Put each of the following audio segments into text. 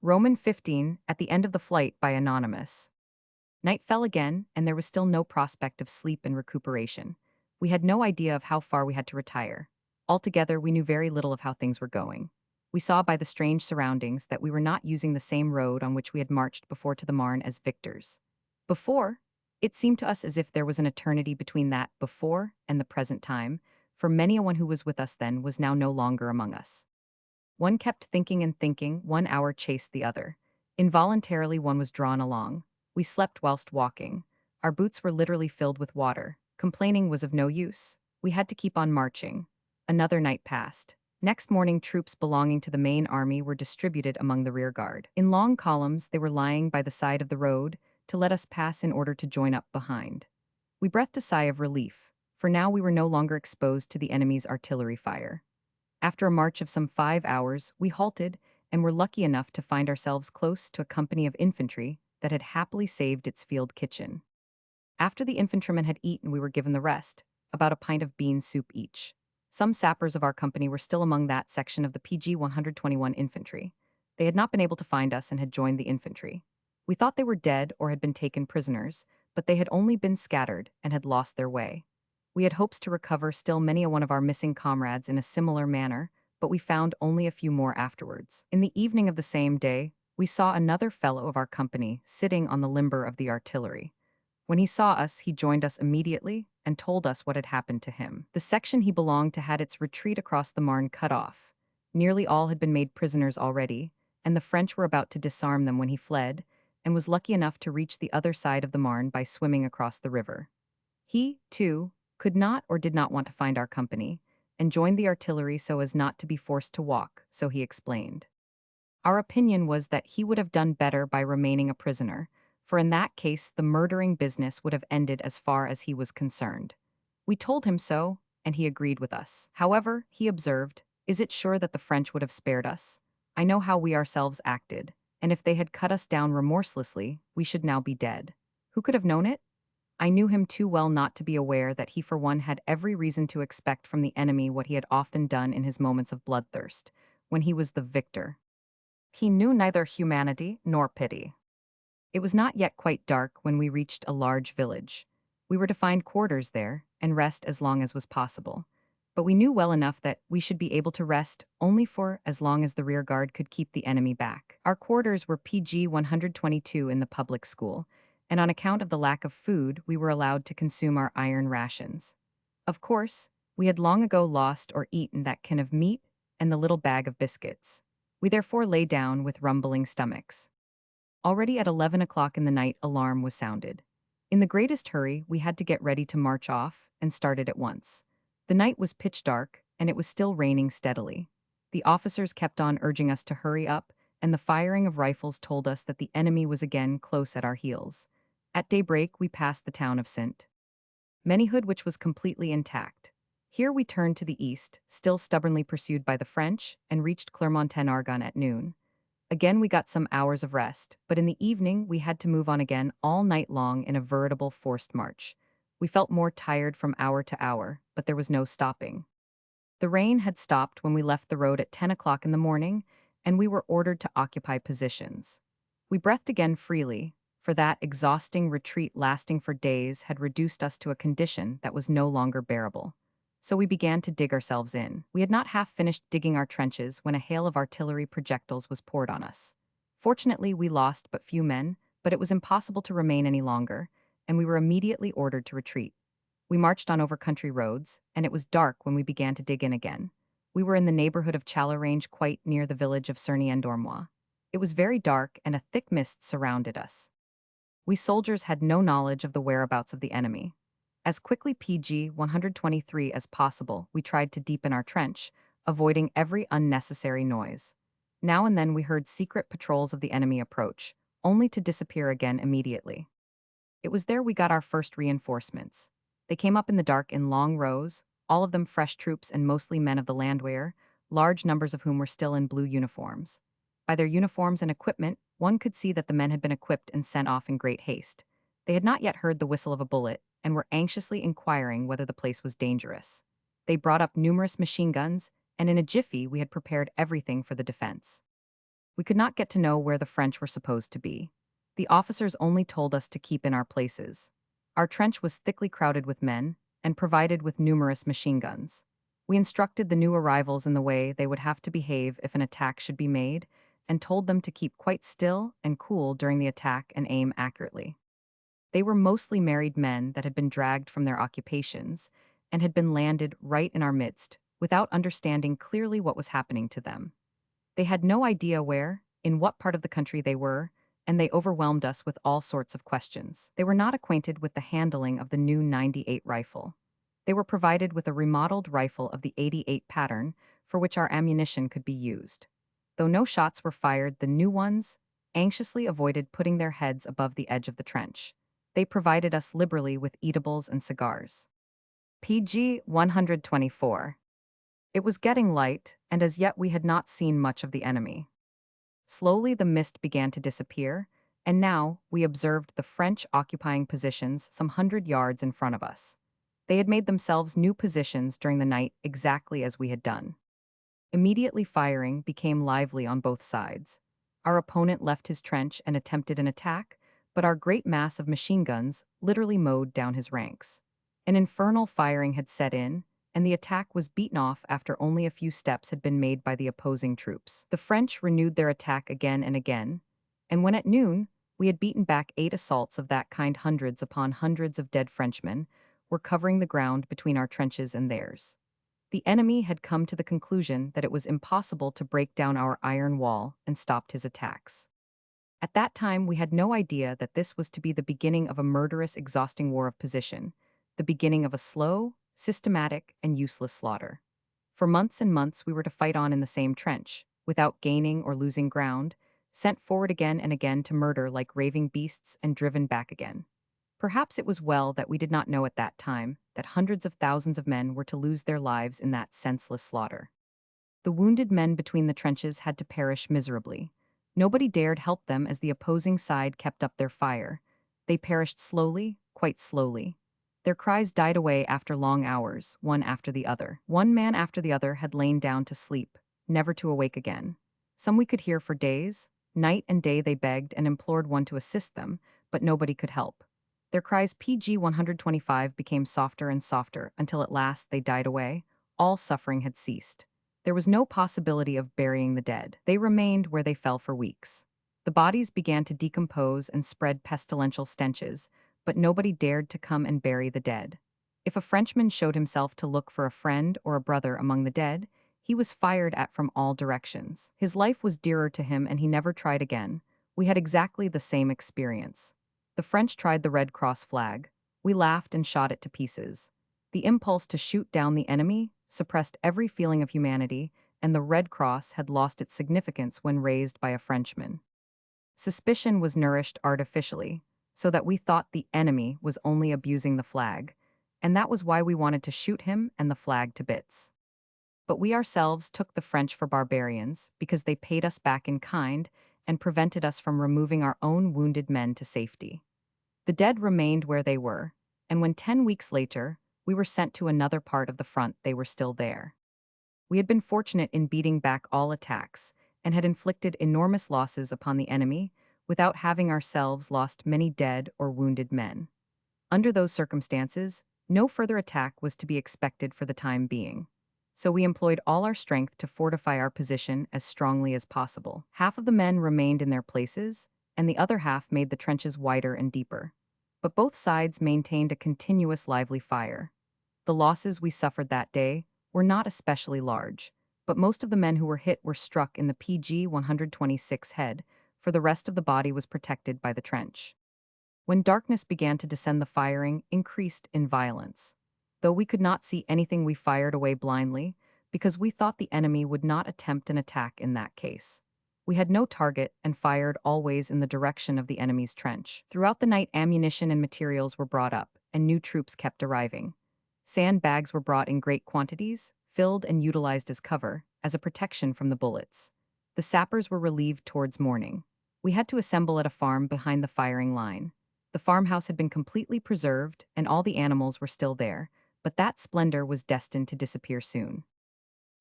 Roman 15, at the end of the flight by Anonymous. Night fell again, and there was still no prospect of sleep and recuperation. We had no idea of how far we had to retire. Altogether, we knew very little of how things were going. We saw by the strange surroundings that we were not using the same road on which we had marched before to the Marne as victors. Before, it seemed to us as if there was an eternity between that before and the present time, for many a one who was with us then was now no longer among us. One kept thinking and thinking, 1 hour chased the other. Involuntarily one was drawn along. We slept whilst walking. Our boots were literally filled with water. Complaining was of no use. We had to keep on marching. Another night passed. Next morning, troops belonging to the main army were distributed among the rear guard. In long columns, they were lying by the side of the road to let us pass in order to join up behind. We breathed a sigh of relief, for now we were no longer exposed to the enemy's artillery fire. After a march of some 5 hours, we halted and were lucky enough to find ourselves close to a company of infantry that had happily saved its field kitchen. After the infantrymen had eaten, we were given the rest, about a pint of bean soup each. Some sappers of our company were still among that section of the PG 121 infantry. They had not been able to find us and had joined the infantry. We thought they were dead or had been taken prisoners, but they had only been scattered and had lost their way. We had hopes to recover still many a one of our missing comrades in a similar manner, but we found only a few more afterwards. In the evening of the same day, we saw another fellow of our company sitting on the limber of the artillery. When he saw us, he joined us immediately and told us what had happened to him. The section he belonged to had its retreat across the Marne cut off. Nearly all had been made prisoners already, and the French were about to disarm them when he fled, and was lucky enough to reach the other side of the Marne by swimming across the river. He, too, could not or did not want to find our company, and joined the artillery so as not to be forced to walk, so he explained. Our opinion was that he would have done better by remaining a prisoner, for in that case the murdering business would have ended as far as he was concerned. We told him so, and he agreed with us. However, he observed, "Is it sure that the French would have spared us? I know how we ourselves acted, and if they had cut us down remorselessly, we should now be dead. Who could have known it? I knew him too well not to be aware that he for one had every reason to expect from the enemy what he had often done in his moments of bloodthirst, when he was the victor. He knew neither humanity nor pity." It was not yet quite dark when we reached a large village. We were to find quarters there and rest as long as was possible. But we knew well enough that we should be able to rest only for as long as the rear guard could keep the enemy back. Our quarters were PG 122 in the public school, and on account of the lack of food, we were allowed to consume our iron rations. Of course, we had long ago lost or eaten that can of meat and the little bag of biscuits. We therefore lay down with rumbling stomachs. Already at 11 o'clock in the night, alarm was sounded. In the greatest hurry, we had to get ready to march off, and started at once. The night was pitch dark, and it was still raining steadily. The officers kept on urging us to hurry up, and the firing of rifles told us that the enemy was again close at our heels. At daybreak, we passed the town of St. Manyhood, which was completely intact. Here we turned to the east, still stubbornly pursued by the French, and reached Clermont-en-Argonne at noon. Again we got some hours of rest, but in the evening we had to move on again all night long in a veritable forced march. We felt more tired from hour to hour, but there was no stopping. The rain had stopped when we left the road at 10 o'clock in the morning, and we were ordered to occupy positions. We breathed again freely, for that exhausting retreat lasting for days had reduced us to a condition that was no longer bearable. So we began to dig ourselves in. We had not half finished digging our trenches when a hail of artillery projectiles was poured on us. Fortunately, we lost but few men, but it was impossible to remain any longer, and we were immediately ordered to retreat. We marched on over country roads, and it was dark when we began to dig in again. We were in the neighborhood of Challerange, quite near the village of Cerny-en-Dormois. It was very dark, and a thick mist surrounded us. We soldiers had no knowledge of the whereabouts of the enemy. As quickly PG 123 as possible, we tried to deepen our trench, avoiding every unnecessary noise. Now and then we heard secret patrols of the enemy approach, only to disappear again immediately. It was there we got our first reinforcements. They came up in the dark in long rows, all of them fresh troops and mostly men of the landwehr, large numbers of whom were still in blue uniforms. By their uniforms and equipment, one could see that the men had been equipped and sent off in great haste. They had not yet heard the whistle of a bullet, and were anxiously inquiring whether the place was dangerous. They brought up numerous machine guns, and in a jiffy we had prepared everything for the defense. We could not get to know where the French were supposed to be. The officers only told us to keep in our places. Our trench was thickly crowded with men and provided with numerous machine guns. We instructed the new arrivals in the way they would have to behave if an attack should be made, and told them to keep quite still and cool during the attack and aim accurately. They were mostly married men that had been dragged from their occupations and had been landed right in our midst without understanding clearly what was happening to them. They had no idea where, in what part of the country they were, and they overwhelmed us with all sorts of questions. They were not acquainted with the handling of the new 98 rifle. They were provided with a remodeled rifle of the 88 pattern for which our ammunition could be used. Though no shots were fired, the new ones anxiously avoided putting their heads above the edge of the trench. They provided us liberally with eatables and cigars. PG 124. It was getting light, and as yet we had not seen much of the enemy. Slowly the mist began to disappear, and now we observed the French occupying positions some 100 yards in front of us. They had made themselves new positions during the night exactly as we had done. Immediately firing became lively on both sides. Our opponent left his trench and attempted an attack, but our great mass of machine guns literally mowed down his ranks. An infernal firing had set in, and the attack was beaten off after only a few steps had been made by the opposing troops. The French renewed their attack again and again, and when at noon we had beaten back 8 assaults of that kind, hundreds upon hundreds of dead Frenchmen were covering the ground between our trenches and theirs. The enemy had come to the conclusion that it was impossible to break down our iron wall and stopped his attacks. At that time, we had no idea that this was to be the beginning of a murderous, exhausting war of position, the beginning of a slow, systematic, and useless slaughter. For months and months, we were to fight on in the same trench, without gaining or losing ground, sent forward again and again to murder like raving beasts and driven back again. Perhaps it was well that we did not know at that time that hundreds of thousands of men were to lose their lives in that senseless slaughter. The wounded men between the trenches had to perish miserably. Nobody dared help them as the opposing side kept up their fire. They perished slowly, quite slowly. Their cries died away after long hours, one after the other. One man after the other had lain down to sleep, never to awake again. Some we could hear for days. Night and day they begged and implored one to assist them, but nobody could help. Their cries PG 125 became softer and softer until at last they died away. All suffering had ceased. There was no possibility of burying the dead. They remained where they fell for weeks. The bodies began to decompose and spread pestilential stenches, but nobody dared to come and bury the dead. If a Frenchman showed himself to look for a friend or a brother among the dead, he was fired at from all directions. His life was dearer to him and he never tried again. We had exactly the same experience. The French tried the Red Cross flag. We laughed and shot it to pieces. The impulse to shoot down the enemy suppressed every feeling of humanity, and the Red Cross had lost its significance when raised by a Frenchman. Suspicion was nourished artificially, so that we thought the enemy was only abusing the flag, and that was why we wanted to shoot him and the flag to bits. But we ourselves took the French for barbarians because they paid us back in kind and prevented us from removing our own wounded men to safety. The dead remained where they were, and when 10 weeks later, we were sent to another part of the front, they were still there. We had been fortunate in beating back all attacks and had inflicted enormous losses upon the enemy without having ourselves lost many dead or wounded men. Under those circumstances, no further attack was to be expected for the time being. So we employed all our strength to fortify our position as strongly as possible. Half of the men remained in their places, and the other half made the trenches wider and deeper. But both sides maintained a continuous lively fire. The losses we suffered that day were not especially large, but most of the men who were hit were struck in the PG 126 head, for the rest of the body was protected by the trench. When darkness began to descend, the firing increased in violence. Though we could not see anything, we fired away blindly, because we thought the enemy would not attempt an attack in that case. We had no target and fired always in the direction of the enemy's trench. Throughout the night, ammunition and materials were brought up, and new troops kept arriving. Sandbags were brought in great quantities, filled and utilized as cover, as a protection from the bullets. The sappers were relieved towards morning. We had to assemble at a farm behind the firing line. The farmhouse had been completely preserved, and all the animals were still there, but that splendor was destined to disappear soon.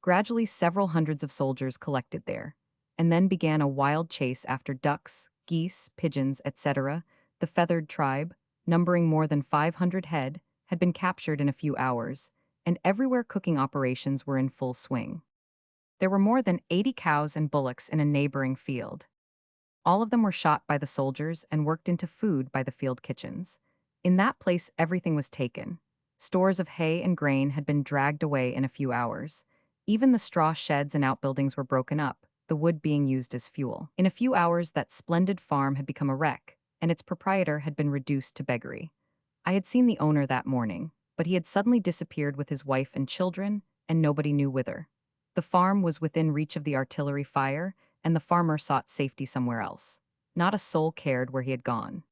Gradually, several hundreds of soldiers collected there. and then began a wild chase after ducks, geese, pigeons, etc. The feathered tribe, numbering more than 500 head, had been captured in a few hours, and everywhere cooking operations were in full swing. There were more than 80 cows and bullocks in a neighboring field. All of them were shot by the soldiers and worked into food by the field kitchens. In that place, everything was taken. Stores of hay and grain had been dragged away in a few hours. Even the straw sheds and outbuildings were broken up, the wood being used as fuel. In a few hours, that splendid farm had become a wreck, and its proprietor had been reduced to beggary. I had seen the owner that morning, but he had suddenly disappeared with his wife and children, and nobody knew whither. The farm was within reach of the artillery fire, and the farmer sought safety somewhere else. Not a soul cared where he had gone.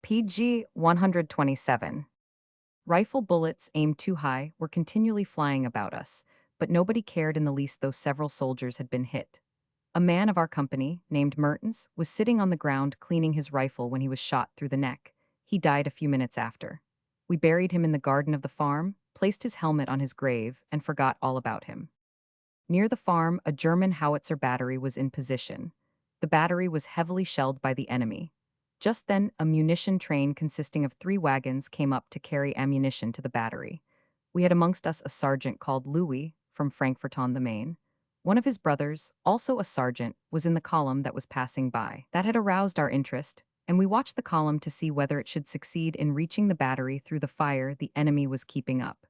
PG 127. Rifle bullets aimed too high were continually flying about us, but nobody cared in the least though several soldiers had been hit. A man of our company, named Mertens, was sitting on the ground cleaning his rifle when he was shot through the neck. He died a few minutes after. We buried him in the garden of the farm, placed his helmet on his grave, and forgot all about him. Near the farm, a German howitzer battery was in position. The battery was heavily shelled by the enemy. Just then, a munition train consisting of 3 wagons came up to carry ammunition to the battery. We had amongst us a sergeant called Louis, from Frankfurt on the Main. One of his brothers, also a sergeant, was in the column that was passing by. That had aroused our interest, and we watched the column to see whether it should succeed in reaching the battery through the fire the enemy was keeping up.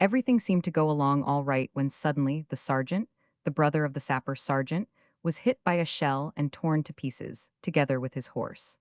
Everything seemed to go along all right when suddenly the sergeant, the brother of the sapper sergeant, was hit by a shell and torn to pieces, together with his horse.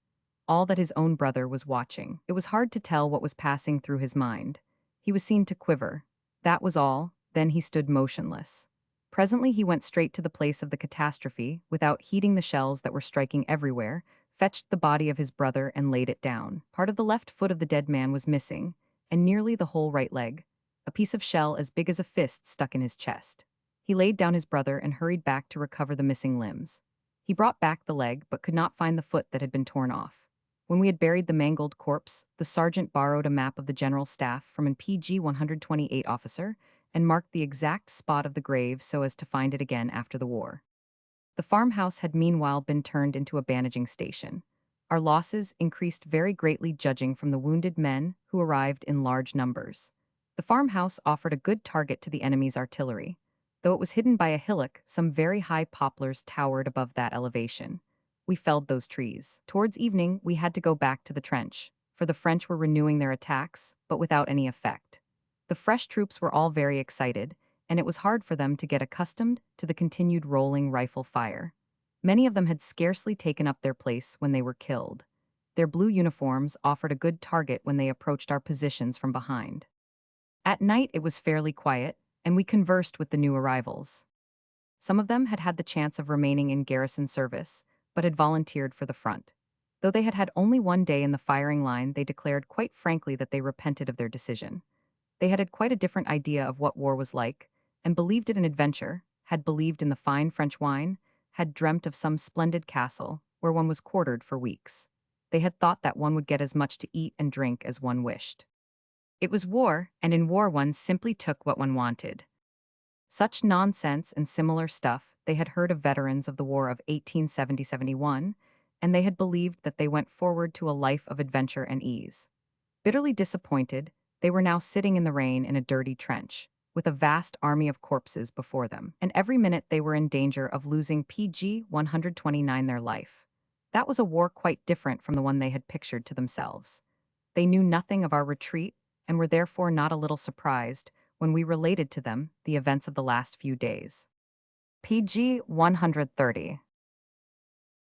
All that his own brother was watching. It was hard to tell what was passing through his mind. He was seen to quiver. That was all, then he stood motionless. Presently he went straight to the place of the catastrophe, without heeding the shells that were striking everywhere, fetched the body of his brother and laid it down. Part of the left foot of the dead man was missing, and nearly the whole right leg. A piece of shell as big as a fist stuck in his chest. He laid down his brother and hurried back to recover the missing limbs. He brought back the leg but could not find the foot that had been torn off. When we had buried the mangled corpse, the sergeant borrowed a map of the general staff from an PG 128 officer and marked the exact spot of the grave so as to find it again after the war. The farmhouse had meanwhile been turned into a bandaging station. Our losses increased very greatly judging from the wounded men who arrived in large numbers. The farmhouse offered a good target to the enemy's artillery. Though it was hidden by a hillock, some very high poplars towered above that elevation. We felled those trees. Towards evening, we had to go back to the trench, for the French were renewing their attacks, but without any effect. The fresh troops were all very excited, and it was hard for them to get accustomed to the continued rolling rifle fire. Many of them had scarcely taken up their place when they were killed. Their blue uniforms offered a good target when they approached our positions from behind. At night it was fairly quiet, and we conversed with the new arrivals. Some of them had had the chance of remaining in garrison service, but had volunteered for the front. Though they had had only one day in the firing line, they declared quite frankly that they repented of their decision. They had quite a different idea of what war was like, and believed it an adventure, had believed in the fine French wine, had dreamt of some splendid castle, where one was quartered for weeks. They had thought that one would get as much to eat and drink as one wished. It was war, and in war one simply took what one wanted. Such nonsense and similar stuff they had heard of veterans of the War of 1870-71, and they had believed that they went forward to a life of adventure and ease. Bitterly disappointed, they were now sitting in the rain in a dirty trench, with a vast army of corpses before them, and every minute they were in danger of losing PG 129 their life. That was a war quite different from the one they had pictured to themselves. They knew nothing of our retreat, and were therefore not a little surprised when we related to them the events of the last few days. PG 130.